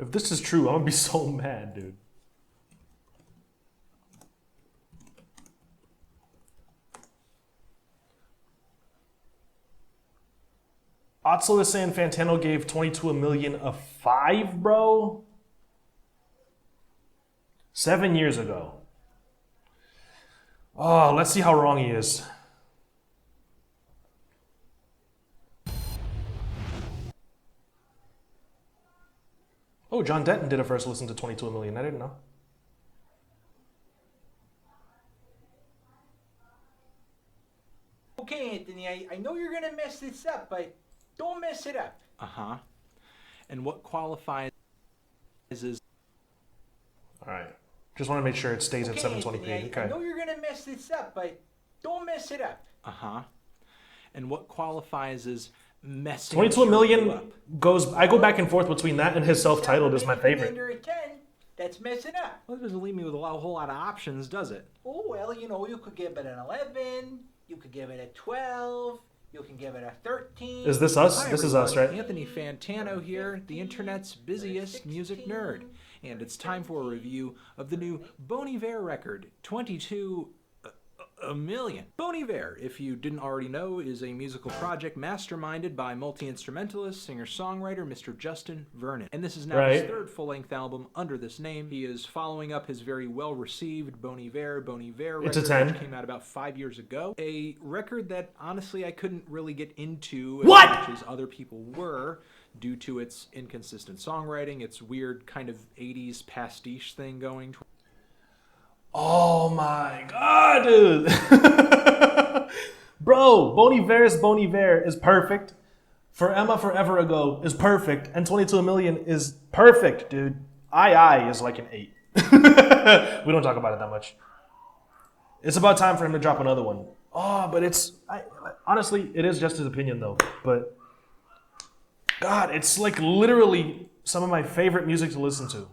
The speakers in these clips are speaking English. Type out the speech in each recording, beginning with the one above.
If this is true, I'm gonna be so mad, dude. Otso is saying Fantano gave 22 million a 5, bro. 7 years ago. Oh, let's see how wrong he is. Oh, John Denton did a first listen to 22 million. I didn't know. Okay, Anthony, I know you're going to mess this up, but don't mess it up. Uh-huh. And what qualifies as... All right. Just want to make sure it stays at Okay, 720p. Anthony, I know you're going to mess this up, but don't mess it up. Uh-huh. And what qualifies as messing 22 million up? goes... I go back and forth between that and his self-titled is my favorite. Under a 10, that's messing up. Well, it doesn't leave me with a whole lot of options, does it? Oh, well, you know, you could give it an 11, you could give it a 12, you can give it a 13. Is this us? Hi, This is us, right? Anthony Fantano here, the internet's busiest music nerd. And it's time for a review of the new Bon Iver record, 22 million. Bon Iver, if you didn't already know, is a musical project masterminded by multi-instrumentalist, singer-songwriter Mr. Justin Vernon. And this is now his third full-length album under this name. He is following up his very well-received Bon Iver record, It's a 10. which came out about 5 years ago. A record that, honestly, I couldn't really get into as What? much as other people were, due to its inconsistent songwriting, its weird kind of 80s pastiche thing going. Oh my god, dude. Bro, Bon Iver is perfect. For Emma Forever Ago is perfect. And 22 million is perfect, dude. I is like an 8. We don't talk about it that much. It's about time for him to drop another one. Oh, but honestly, it is just his opinion though. But God, it's like literally some of my favorite music to listen to.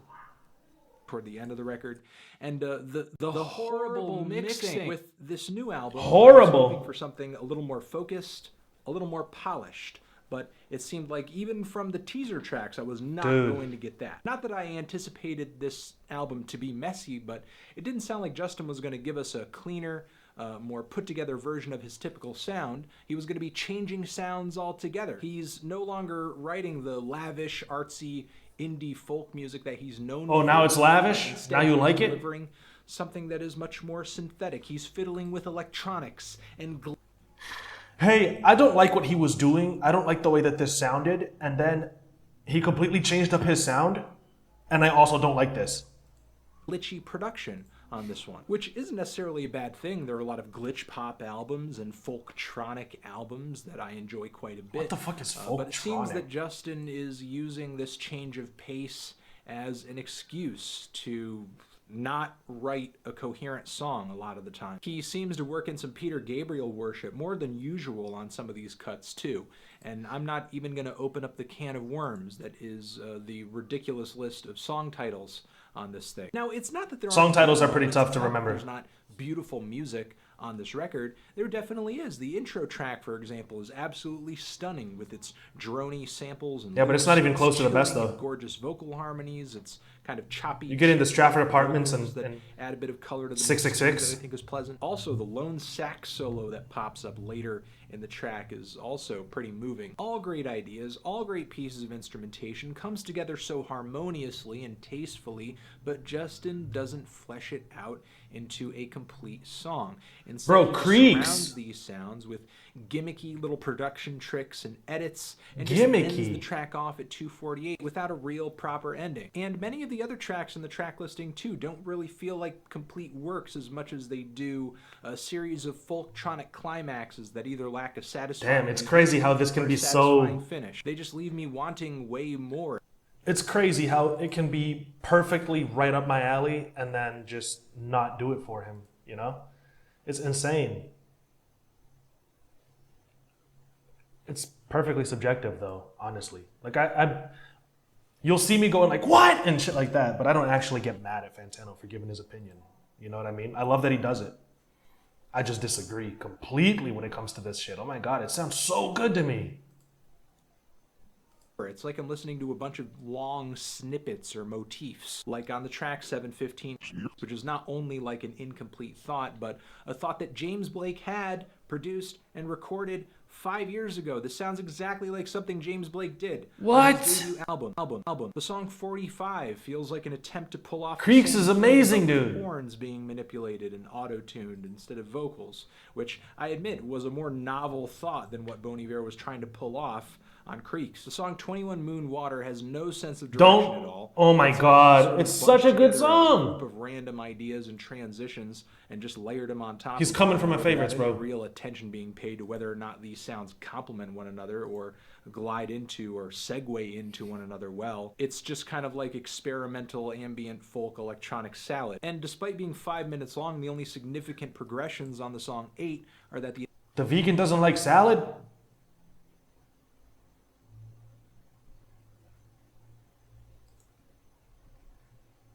Toward the end of the record, and the horrible mixing with this new album. Horrible. I was hoping for something a little more focused, a little more polished, but it seemed like even from the teaser tracks, I was not going to get that. Not that I anticipated this album to be messy, but it didn't sound like Justin was going to give us a cleaner, more put-together version of his typical sound. He was going to be changing sounds altogether. He's no longer writing the lavish, artsy, indie folk music that he's known for. Oh, now it's lavish? Instead, Now you he's like it? delivering something that is much more synthetic. He's fiddling with electronics and Hey, I don't like what he was doing. I don't like the way that this sounded. And then he completely changed up his sound. And I also don't like this. glitchy production on this one, which isn't necessarily a bad thing. There are a lot of glitch pop albums and folktronic albums that I enjoy quite a bit. What the fuck is folktronic? But it seems that Justin is using this change of pace as an excuse to not write a coherent song a lot of the time. He seems to work in some Peter Gabriel worship more than usual on some of these cuts too. And I'm not even going to open up the can of worms that is the ridiculous list of song titles on this thing. Now, it's not that there Song titles are pretty tough to remember. There's not beautiful music on this record. There definitely is. The intro track, for example, is absolutely stunning with its drony samples and but it's not even close to the best, though. Gorgeous vocal harmonies. It's kind of choppy. You get into Stratford Apartments and add a bit of color to the 666. that I think is pleasant. Also, the lone sax solo that pops up later in the track is also pretty moving. All great ideas, all great pieces of instrumentation, comes together so harmoniously and tastefully, but Justin doesn't flesh it out into a complete song. Instead, Bro, he Creeks surrounds these sounds with gimmicky little production tricks and edits, and Gimmicky. just ends the track off at 2:48 without a real proper ending. And many of the other tracks in the track listing too don't really feel like complete works as much as they do a series of folktronic climaxes that either lack a satisfying Damn, it's crazy how this can or be satisfying so... finish. They just leave me wanting way more. It's crazy how it can be perfectly right up my alley and then just not do it for him, you know? It's insane. It's perfectly subjective though, honestly. Like you'll see me going like, what? And shit like that, but I don't actually get mad at Fantano for giving his opinion. You know what I mean? I love that he does it. I just disagree completely when it comes to this shit. Oh my God, it sounds so good to me. It's like I'm listening to a bunch of long snippets or motifs, like on the track 715, which is not only like an incomplete thought, but a thought that James Blake had produced and recorded 5 years ago. This sounds exactly like something James Blake did. What? On his debut album. The song 45 feels like an attempt to pull off Creeks the is same amazing, thing, dude. horns being manipulated and auto-tuned instead of vocals, which I admit was a more novel thought than what Bon Iver was trying to pull off on Creeks. The song 21 Moon Water has no sense of direction at all. Oh my It's God, sort of it's such a bunched good together song. group of random ideas and transitions and just layered them on top. He's of coming each from my other favorites, without any bro. real attention being paid to whether or not these sounds complement one another or glide into or segue into one another well. It's just kind of like experimental ambient folk electronic salad. And despite being 5 minutes long, the only significant progressions on the song 8 are that The vegan doesn't like salad?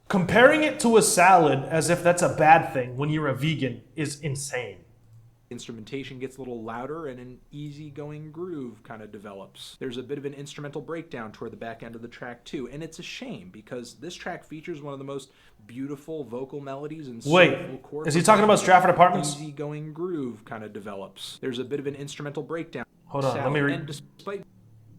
Comparing it to a salad as if that's a bad thing when you're a vegan is insane. instrumentation gets a little louder and an easygoing groove kind of develops. There's a bit of an instrumental breakdown toward the back end of the track too, and it's a shame because this track features one of the most beautiful vocal melodies and soulful chord. Is he talking about Stratford Apartments? Easygoing groove kind of develops. There's a bit of an instrumental breakdown. Hold on, let me read. And despite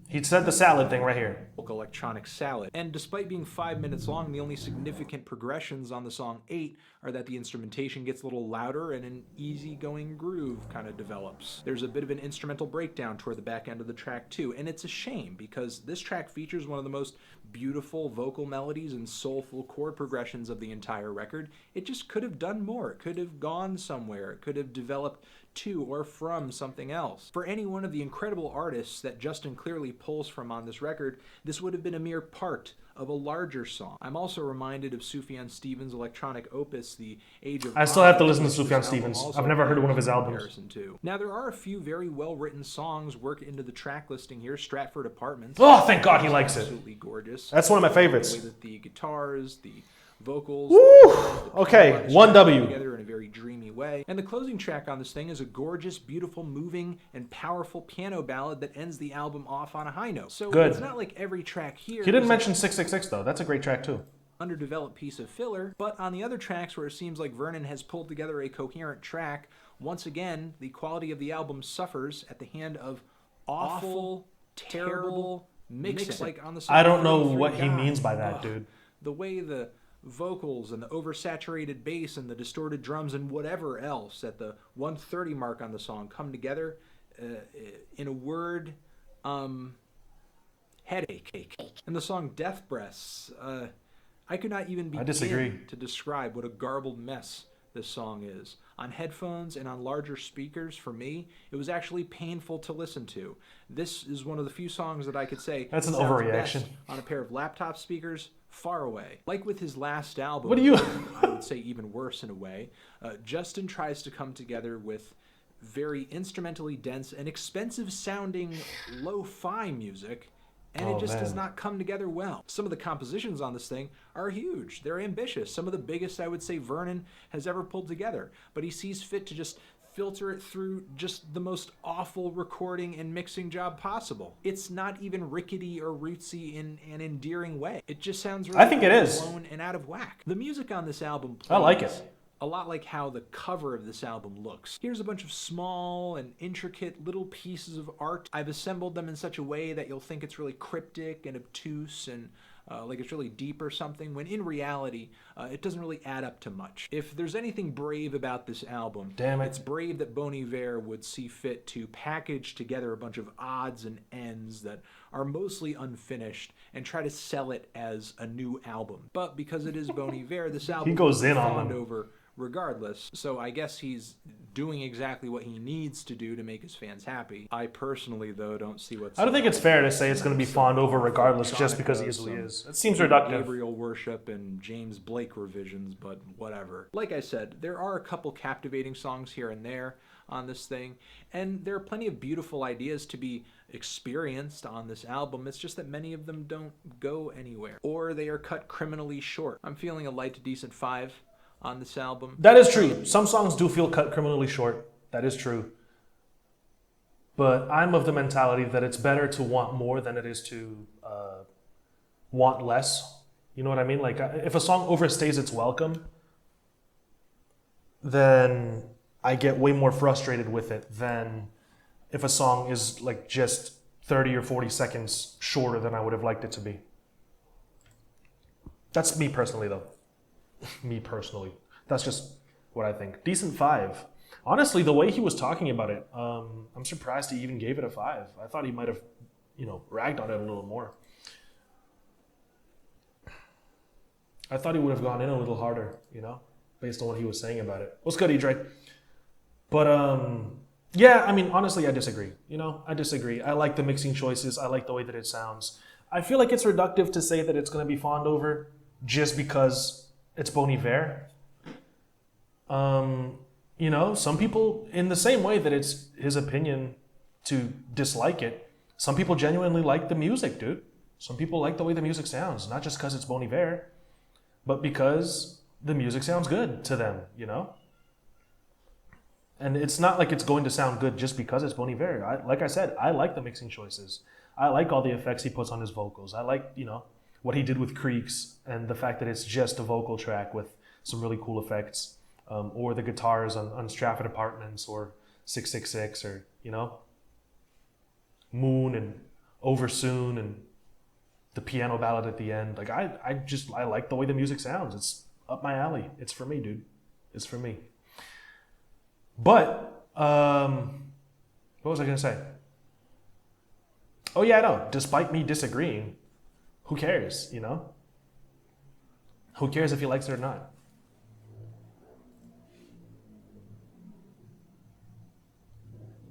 He said the salad thing right here. electronic salad. And despite being 5 minutes long, the only significant progressions on the song 8 are that the instrumentation gets a little louder and an easygoing groove kind of develops. There's a bit of an instrumental breakdown toward the back end of the track too, and it's a shame because this track features one of the most beautiful vocal melodies and soulful chord progressions of the entire record. It just could have done more. It could have gone somewhere. It could have developed to or from something else. For any one of the incredible artists that Justin clearly pulls from on this record, this would have been a mere part of a larger song. I'm also reminded of Sufjan Stevens' electronic opus, The Age of I still have to Oz, listen to which this Sufjan album Stevens. also I've never heard of one of his pales in albums. comparison to. Now, there are a few very well-written songs worked into the track listing here. Stratford Apartments. Oh, thank God he likes it. Absolutely gorgeous. That's one of my favorites. The way that the guitars, the vocals, Woo! the Okay, piano 1 are W. together in a very dreamy way. And the closing track on this thing is a gorgeous, beautiful, moving, and powerful piano ballad that ends the album off on a high note. So Good. it's not like every track here He didn't is mention 666 though. That's a great track too. an underdeveloped piece of filler, but on the other tracks where it seems like Vernon has pulled together a coherent track, once again, the quality of the album suffers at the hand of awful, terrible mixing. Like on the song I don't know 33 what he Guys. means by that, Ugh. dude. The way the vocals and the oversaturated bass and the distorted drums and whatever else at the 130 mark on the song come together, in a word, headache. And the song Death Breaths, I could not even disagree. begin to describe what a garbled mess this song is. On headphones and on larger speakers, for me, it was actually painful to listen to. This is one of the few songs that I could say That's an sounds overreaction. best on a pair of laptop speakers far away. Like with his last album, What do you- I would say even worse in a way, Justin tries to come together with very instrumentally dense and expensive sounding lo-fi music, and Oh, it just does man. not come together well. Some of the compositions on this thing are huge. They're ambitious. Some of the biggest I would say Vernon has ever pulled together. But he sees fit to just filter it through just the most awful recording and mixing job possible. It's not even rickety or rootsy in an endearing way. It just sounds really I think it is. blown and out of whack. The music on this album I like plays it. a lot like how the cover of this album looks. Here's a bunch of small and intricate little pieces of art. I've assembled them in such a way that you'll think it's really cryptic and obtuse and like it's really deep or something, when in reality, it doesn't really add up to much. If there's anything brave about this album, Damn it. it's brave that Bon Iver would see fit to package together a bunch of odds and ends that are mostly unfinished and try to sell it as a new album. But because it is Bon Iver, this album goes in will on fawned them. over regardless. So I guess he's doing exactly what he needs to do to make his fans happy. I personally, though, don't see what's... I don't think it's fair to say it's going to be fawned over regardless just because he easily is. It seems reductive. Gabriel worship and James Blake revisions, but whatever. Like I said, there are a couple captivating songs here and there on this thing, and there are plenty of beautiful ideas to be experienced on this album. It's just that many of them don't go anywhere, or they are cut criminally short. I'm feeling a light to decent 5 on this album. That is true. Some songs do feel cut criminally short. That is true. But I'm of the mentality that it's better to want more than it is to want less. You know what I mean? Like if a song overstays its welcome, then I get way more frustrated with it than if a song is like just 30 or 40 seconds shorter than I would have liked it to be. That's me personally, though. Me personally. That's just what I think. Decent 5. Honestly, the way he was talking about it, I'm surprised he even gave it a 5. I thought he might have, ragged on it a little more. I thought he would have gone in a little harder, based on what he was saying about it. What's good, E-Dre? But, yeah, I mean, honestly, I disagree. I disagree. I like the mixing choices. I like the way that it sounds. I feel like it's reductive to say that it's going to be fawned over just because it's Bon Iver. Some people, in the same way that it's his opinion to dislike it, some people genuinely like the music, dude. Some people like the way the music sounds, not just because it's Bon Iver, but because the music sounds good to them, And it's not like it's going to sound good just because it's Bon Iver. Like I said, I like the mixing choices. I like all the effects he puts on his vocals. I like, what he did with Creeks and the fact that it's just a vocal track with some really cool effects. Or the guitars on Stratford Apartments or 666 or, Moon and Over Soon and the piano ballad at the end. Like, I like the way the music sounds. It's up my alley. It's for me, dude. It's for me. But, what was I going to say? Oh, yeah, I know. Despite me disagreeing, who cares, Who cares if he likes it or not?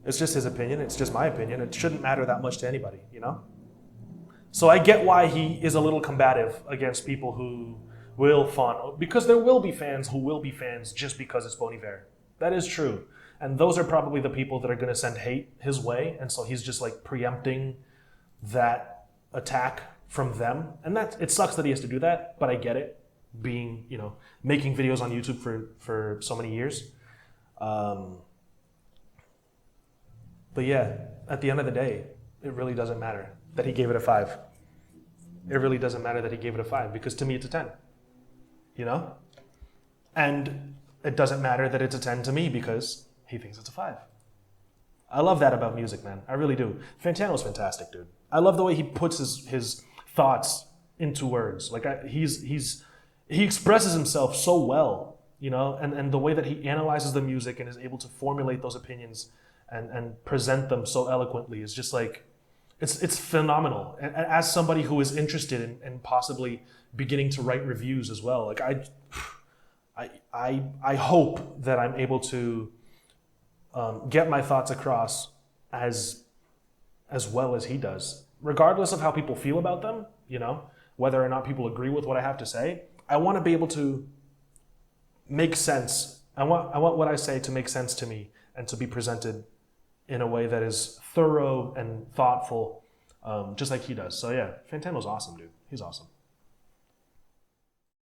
It's just his opinion. It's just my opinion. It shouldn't matter that much to anybody, So I get why he is a little combative against people who will fawn, because there will be fans who will be fans just because it's Bon Iver. That is true. And those are probably the people that are going to send hate his way. And so he's just like preempting that attack from them. And it sucks that he has to do that, but I get it. Being, making videos on YouTube for so many years. But yeah, at the end of the day, it really doesn't matter that he gave it a 5. It really doesn't matter that he gave it a 5 because to me it's a 10. And it doesn't matter that it's a 10 to me because he thinks it's a 5. I love that about music, man. I really do. Fantano's fantastic, dude. I love the way he puts his thoughts into words. Like he expresses himself so well, and the way that he analyzes the music and is able to formulate those opinions and present them so eloquently is just like, it's phenomenal. And as somebody who is interested in possibly beginning to write reviews as well, like I hope that I'm able to get my thoughts across as well as he does, regardless of how people feel about them, whether or not people agree with what I have to say. I want to be able to make sense. I want what I say to make sense to me and to be presented in a way that is thorough and thoughtful, just like he does. So yeah, Fantano's awesome, dude. He's awesome.